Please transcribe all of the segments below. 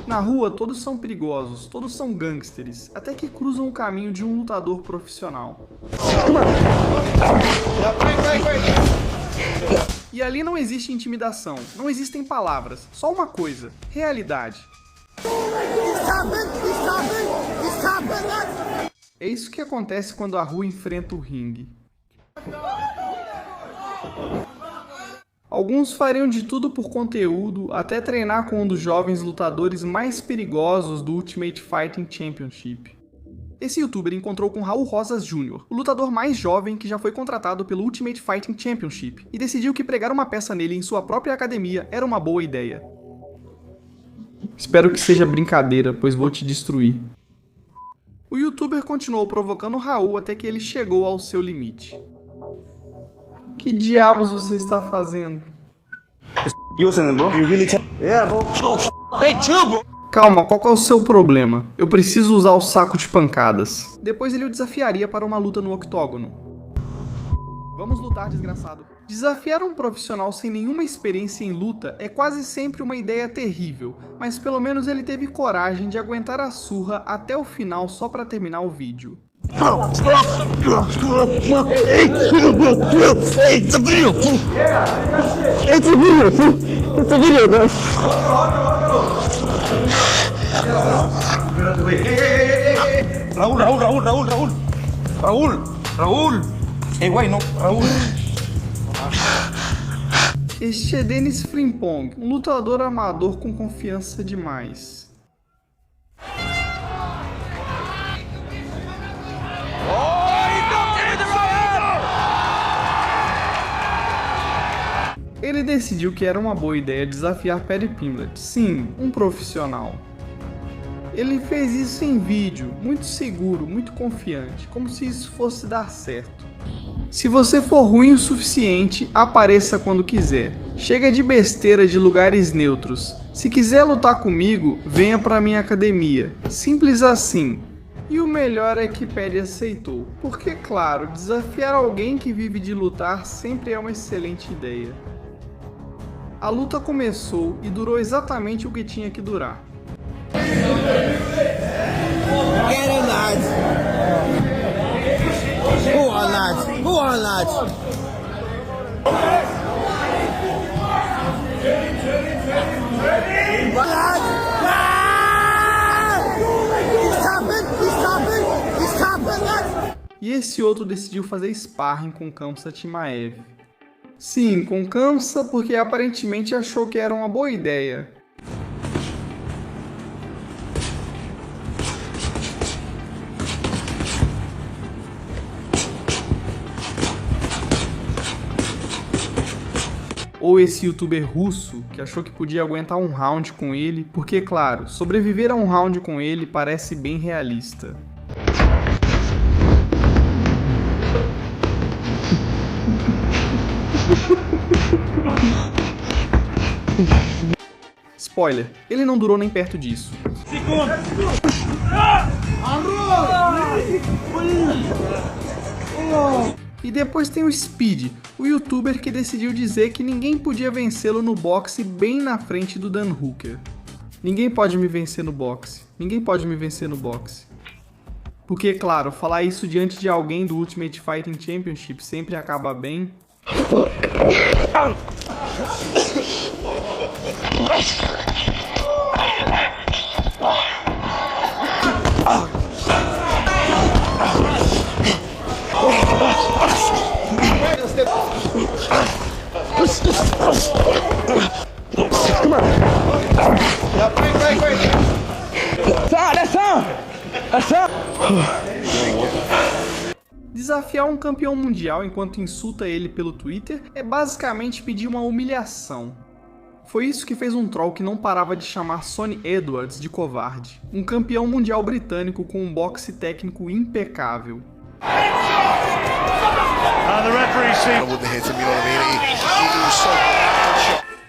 Na rua, todos são perigosos, todos são gangsters, até que cruzam o caminho de um lutador profissional. E ali não existe intimidação, não existem palavras, só uma coisa: realidade. É isso que acontece quando a rua enfrenta o ringue. Alguns fariam de tudo por conteúdo, até treinar com um dos jovens lutadores mais perigosos do Ultimate Fighting Championship. Esse youtuber encontrou com Raul Rosas Jr., o lutador mais jovem que já foi contratado pelo Ultimate Fighting Championship, e decidiu que pregar uma peça nele em sua própria academia era uma boa ideia. Espero que seja brincadeira, pois vou te destruir. O youtuber continuou provocando Raul até que ele chegou ao seu limite. Que diabos você está fazendo? Calma, qual é o seu problema? Eu preciso usar o saco de pancadas. Depois ele o desafiaria para uma luta no octógono. Vamos lutar, desgraçado. Desafiar um profissional sem nenhuma experiência em luta é quase sempre uma ideia terrível, mas pelo menos ele teve coragem de aguentar a surra até o final só para terminar o vídeo. Raúl. Hey, güey, no, Raúl. Este é Denis Frimpong, um lutador amador com confiança demais. Ele decidiu que era uma boa ideia desafiar Paddy Pimblett, sim, um profissional. Ele fez isso em vídeo, muito seguro, muito confiante, como se isso fosse dar certo. Se você for ruim o suficiente, apareça quando quiser. Chega de besteira de lugares neutros. Se quiser lutar comigo, venha pra minha academia. Simples assim. E o melhor é que Paddy aceitou, porque claro, desafiar alguém que vive de lutar sempre é uma excelente ideia. A luta começou e durou exatamente o que tinha que durar. Go on, lads. E esse outro decidiu fazer sparring com Khamzat Chimaev. Sim, com Khamzat porque aparentemente achou que era uma boa ideia. Ou esse youtuber russo que achou que podia aguentar um round com ele, porque claro, sobreviver a um round com ele parece bem realista. Spoiler, ele não durou nem perto disso. E depois tem o Speed, o youtuber que decidiu dizer que ninguém podia vencê-lo no boxe bem na frente do Dan Hooker. Ninguém pode me vencer no boxe. Ninguém pode me vencer no boxe. Porque, claro, falar isso diante de alguém do Ultimate Fighting Championship sempre acaba bem. Desafiar um campeão mundial enquanto insulta ele pelo Twitter é basicamente pedir uma humilhação. Foi isso que fez um troll que não parava de chamar Sonny Edwards de covarde, um campeão mundial britânico com um boxe técnico impecável.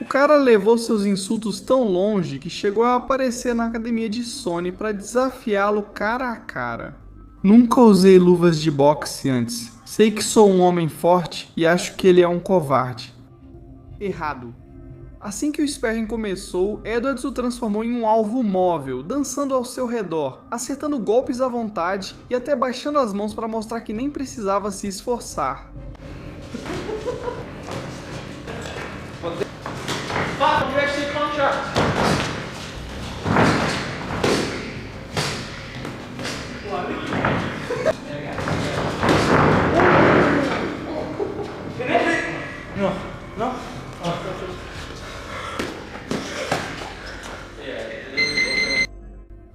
O cara levou seus insultos tão longe que chegou a aparecer na academia de Sonny para desafiá-lo cara a cara. Nunca usei luvas de boxe antes. Sei que sou um homem forte e acho que ele é um covarde. Errado. Assim que o sparring começou, Edwards o transformou em um alvo móvel, dançando ao seu redor, acertando golpes à vontade e até baixando as mãos para mostrar que nem precisava se esforçar.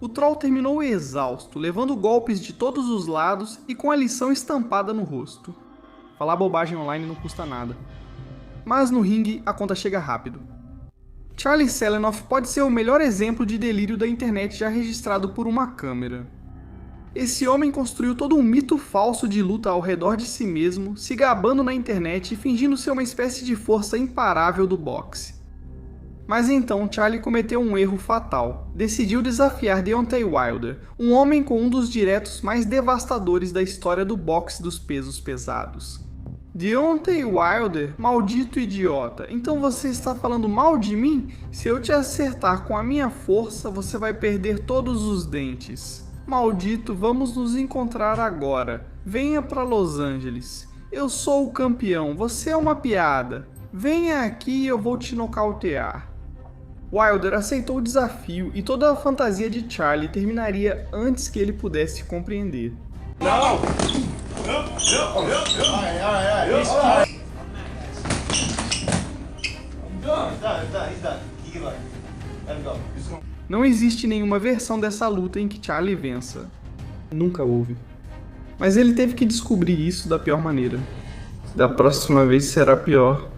O Troll terminou exausto, levando golpes de todos os lados e com a lição estampada no rosto. Falar bobagem online não custa nada. Mas no ringue a conta chega rápido. Charlie Selenoff pode ser o melhor exemplo de delírio da internet já registrado por uma câmera. Esse homem construiu todo um mito falso de luta ao redor de si mesmo, se gabando na internet e fingindo ser uma espécie de força imparável do boxe. Mas então Charlie cometeu um erro fatal. Decidiu desafiar Deontay Wilder, um homem com um dos diretos mais devastadores da história do boxe dos pesos pesados. Deontay Wilder, maldito idiota, então você está falando mal de mim? Se eu te acertar com a minha força, você vai perder todos os dentes. Maldito, vamos nos encontrar agora. Venha para Los Angeles. Eu sou o campeão, você é uma piada. Venha aqui e eu vou te nocautear. Wilder aceitou o desafio e toda a fantasia de Charlie terminaria antes que ele pudesse compreender. Não existe nenhuma versão dessa luta em que Charlie vença. Nunca houve. Mas ele teve que descobrir isso da pior maneira. Da próxima vez será pior.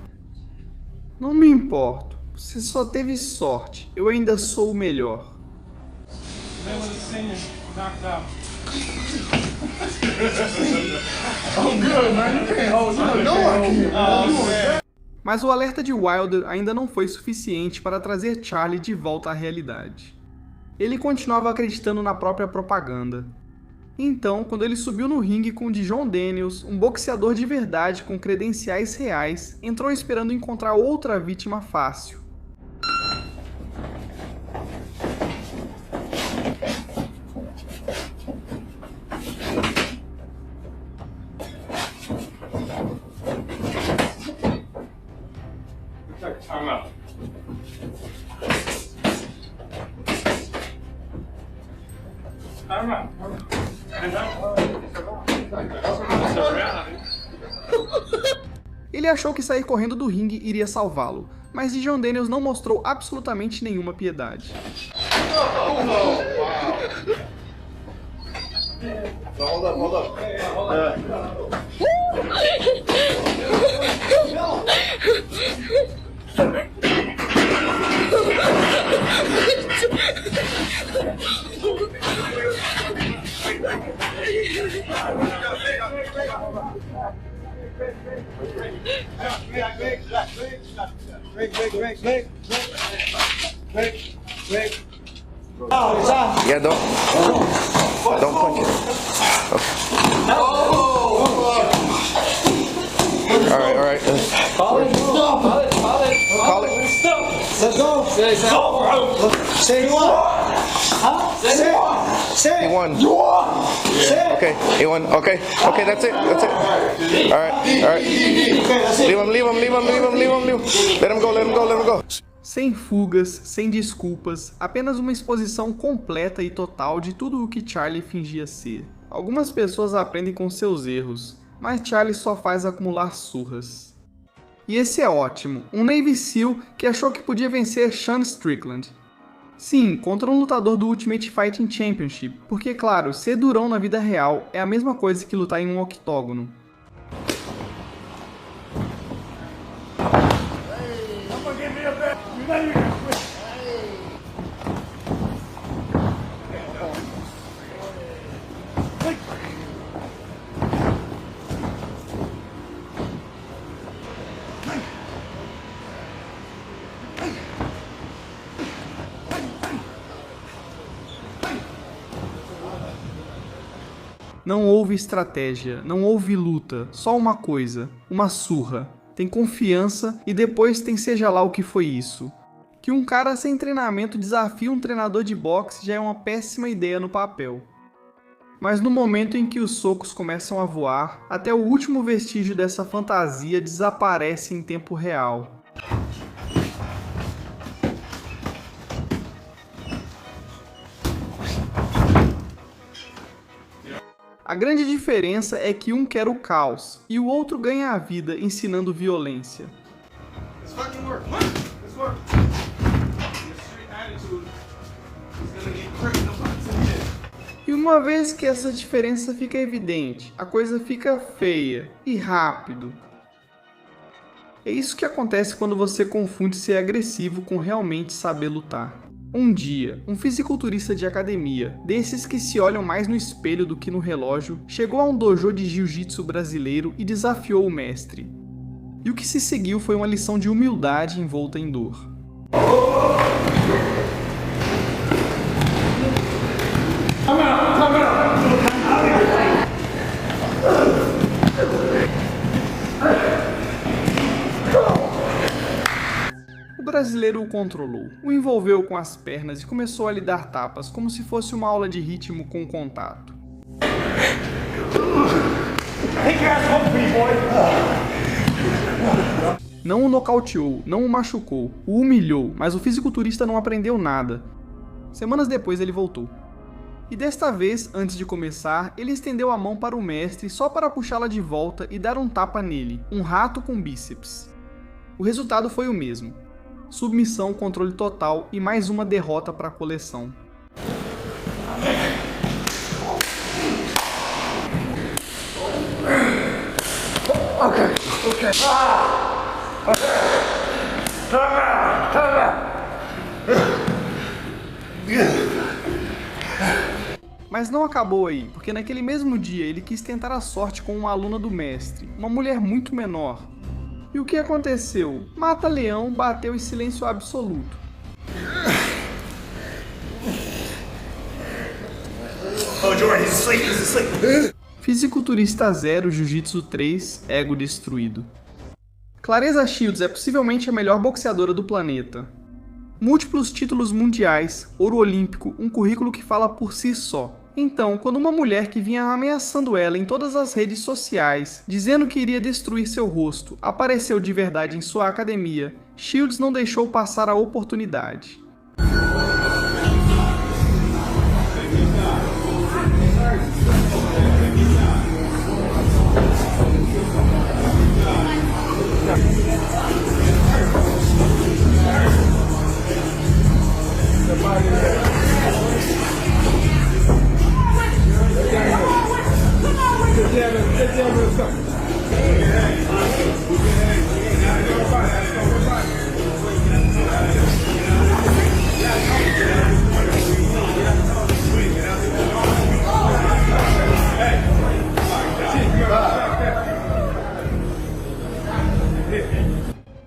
Não me importo. Você só teve sorte. Eu ainda sou o melhor. Mas o alerta de Wilder ainda não foi suficiente para trazer Charlie de volta à realidade. Ele continuava acreditando na própria propaganda. Então, quando ele subiu no ringue com Dijon Daniels, um boxeador de verdade com credenciais reais, entrou esperando encontrar outra vítima fácil. Ele achou que sair correndo do ringue iria salvá-lo, mas Dijon Daniels não mostrou absolutamente nenhuma piedade. Yeah, don't punch it. Okay. All right. Call it. Let's go. Say you won. Huh? Say. He won. Say. Okay, he won. Okay, that's it. All right. Leave him. Let him go. Sem fugas, sem desculpas, apenas uma exposição completa e total de tudo o que Charlie fingia ser. Algumas pessoas aprendem com seus erros, mas Charlie só faz acumular surras. E esse é ótimo, um Navy SEAL que achou que podia vencer Sean Strickland. Sim, contra um lutador do Ultimate Fighting Championship, porque claro, ser durão na vida real é a mesma coisa que lutar em um octógono. Não houve estratégia, não houve luta, só uma coisa, uma surra. tem confiança e depois tem seja lá o que foi isso. Que um cara sem treinamento desafie um treinador de boxe já é uma péssima ideia no papel. Mas no momento em que os socos começam a voar, até o último vestígio dessa fantasia desaparece em tempo real. A grande diferença é que um quer o caos e o outro ganha a vida ensinando violência. E uma vez que essa diferença fica evidente, a coisa fica feia e rápido. É isso que acontece quando você confunde ser agressivo com realmente saber lutar. Um dia, um fisiculturista de academia, desses que se olham mais no espelho do que no relógio, chegou a um dojo de jiu-jitsu brasileiro e desafiou o mestre. E o que se seguiu foi uma lição de humildade envolta em dor. O brasileiro o controlou, o envolveu com as pernas e começou a lhe dar tapas como se fosse uma aula de ritmo com contato. Não o nocauteou, não o machucou, o humilhou, mas o fisiculturista não aprendeu nada. Semanas depois ele voltou. E desta vez, antes de começar, ele estendeu a mão para o mestre só para puxá-la de volta e dar um tapa nele, um rato com bíceps. O resultado foi o mesmo. Submissão, controle total e mais uma derrota para a coleção. Mas não acabou aí, porque naquele mesmo dia ele quis tentar a sorte com uma aluna do mestre, uma mulher muito menor. E o que aconteceu? Mata-Leão bateu em silêncio absoluto. Fisiculturista 0, Jiu-Jitsu 3, ego destruído. Claressa Shields é possivelmente a melhor boxeadora do planeta. Múltiplos títulos mundiais, ouro olímpico, um currículo que fala por si só. Então, quando uma mulher que vinha ameaçando ela em todas as redes sociais, dizendo que iria destruir seu rosto, apareceu de verdade em sua academia, Shields não deixou passar a oportunidade.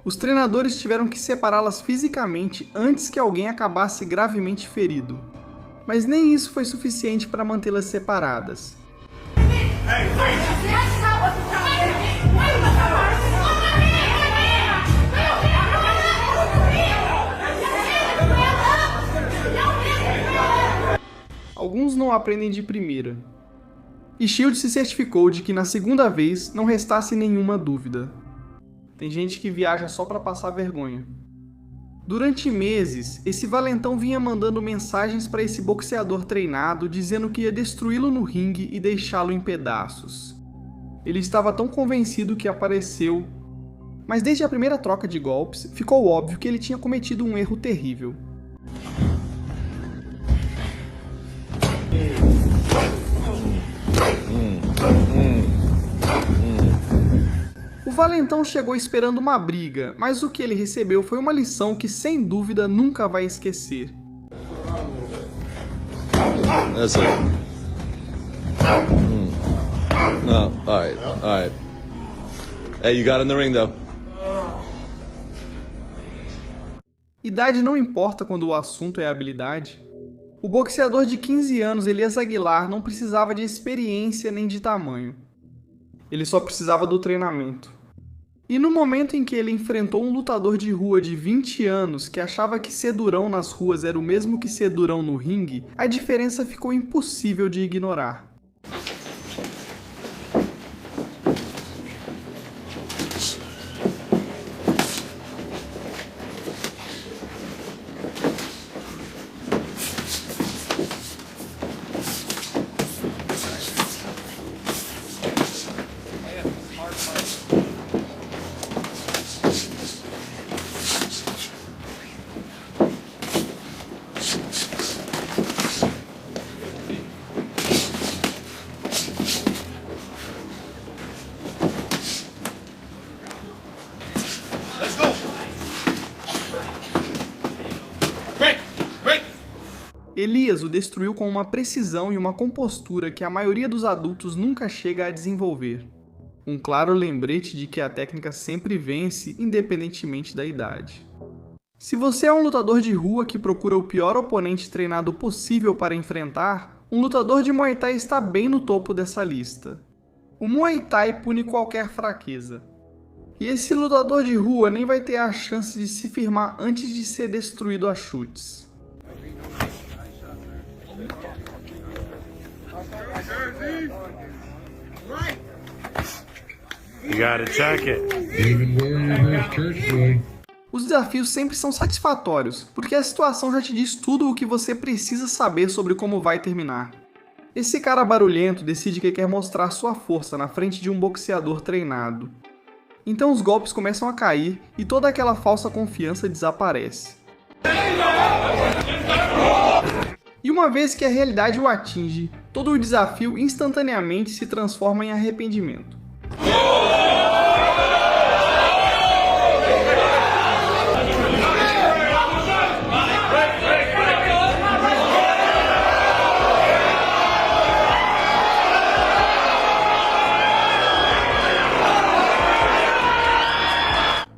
Os treinadores tiveram que separá-las fisicamente antes que alguém acabasse gravemente ferido. Mas nem isso foi suficiente para mantê-las separadas. Alguns não aprendem de primeira. E Shields se certificou de que na segunda vez não restasse nenhuma dúvida. Tem gente que viaja só para passar vergonha. Durante meses, esse valentão vinha mandando mensagens para esse boxeador treinado dizendo que ia destruí-lo no ringue e deixá-lo em pedaços. Ele estava tão convencido que apareceu, mas desde a primeira troca de golpes, ficou óbvio que ele tinha cometido um erro terrível. O valentão chegou esperando uma briga, mas o que ele recebeu foi uma lição que sem dúvida nunca vai esquecer. That's it. No, alright. Hey, you got in the ring though. Idade não importa quando o assunto é habilidade. O boxeador de 15 anos, Elias Aguilar, não precisava de experiência nem de tamanho. Ele só precisava do treinamento. E no momento em que ele enfrentou um lutador de rua de 20 anos que achava que ser durão nas ruas era o mesmo que ser durão no ringue, a diferença ficou impossível de ignorar. Elias o destruiu com uma precisão e uma compostura que a maioria dos adultos nunca chega a desenvolver. Um claro lembrete de que a técnica sempre vence, independentemente da idade. Se você é um lutador de rua que procura o pior oponente treinado possível para enfrentar, um lutador de Muay Thai está bem no topo dessa lista. O Muay Thai pune qualquer fraqueza. E esse lutador de rua nem vai ter a chance de se firmar antes de ser destruído a chutes. You gotta check it. Os desafios sempre são satisfatórios, porque a situação já te diz tudo o que você precisa saber sobre como vai terminar. Esse cara barulhento decide que quer mostrar sua força na frente de um boxeador treinado. Então os golpes começam a cair e toda aquela falsa confiança desaparece. E uma vez que a realidade o atinge, todo o desafio instantaneamente se transforma em arrependimento.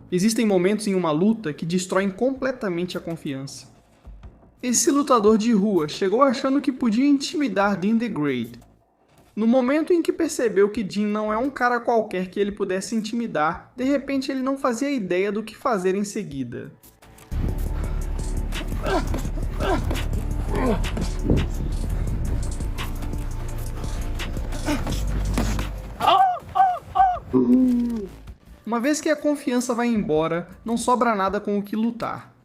Existem momentos em uma luta que destroem completamente a confiança. Esse lutador de rua chegou achando que podia intimidar Dean the Great. No momento em que percebeu que Dean não é um cara qualquer que ele pudesse intimidar, de repente ele não fazia ideia do que fazer em seguida. Uma vez que a confiança vai embora, não sobra nada com o que lutar.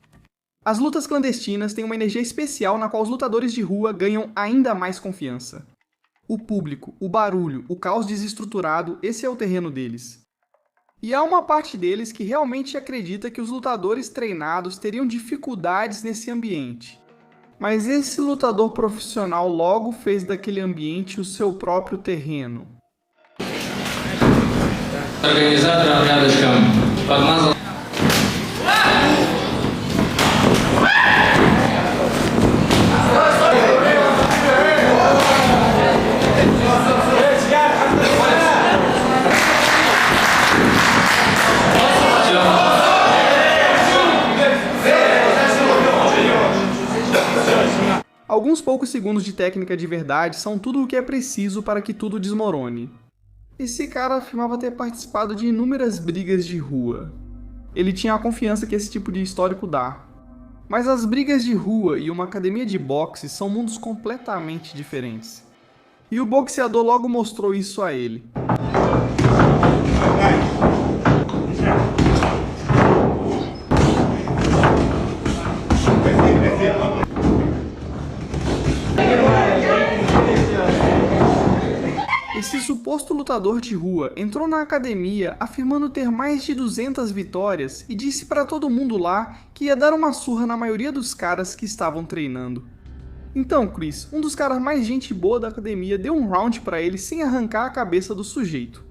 As lutas clandestinas têm uma energia especial na qual os lutadores de rua ganham ainda mais confiança. O público, o barulho, o caos desestruturado, esse é o terreno deles. E há uma parte deles que realmente acredita que os lutadores treinados teriam dificuldades nesse ambiente. Mas esse lutador profissional logo fez daquele ambiente o seu próprio terreno. Организатора рядышком подмазал. Alguns poucos segundos de técnica de verdade são tudo o que é preciso para que tudo desmorone. Esse cara afirmava ter participado de inúmeras brigas de rua. Ele tinha a confiança que esse tipo de histórico dá. Mas as brigas de rua e uma academia de boxe são mundos completamente diferentes. E o boxeador logo mostrou isso a ele. Esse suposto lutador de rua entrou na academia afirmando ter mais de 200 vitórias e disse para todo mundo lá que ia dar uma surra na maioria dos caras que estavam treinando. Então Chris, um dos caras mais gente boa da academia, deu um round para ele sem arrancar a cabeça do sujeito.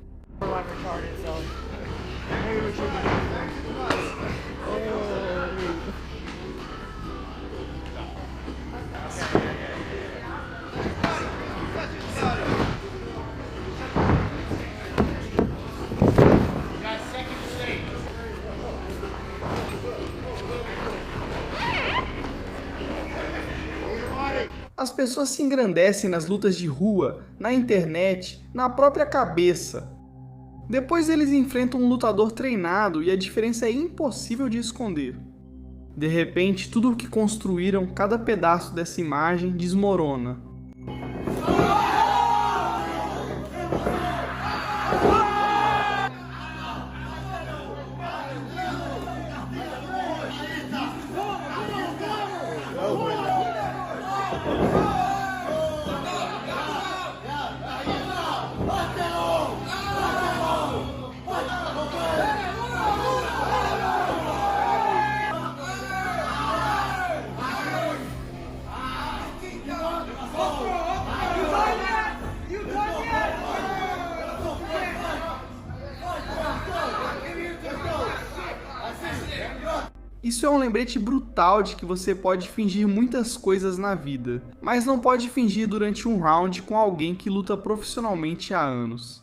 As pessoas se engrandecem nas lutas de rua, na internet, na própria cabeça. Depois eles enfrentam um lutador treinado e a diferença é impossível de esconder. De repente, tudo o que construíram, cada pedaço dessa imagem, desmorona. Isso é um lembrete brutal de que você pode fingir muitas coisas na vida, mas não pode fingir durante um round com alguém que luta profissionalmente há anos.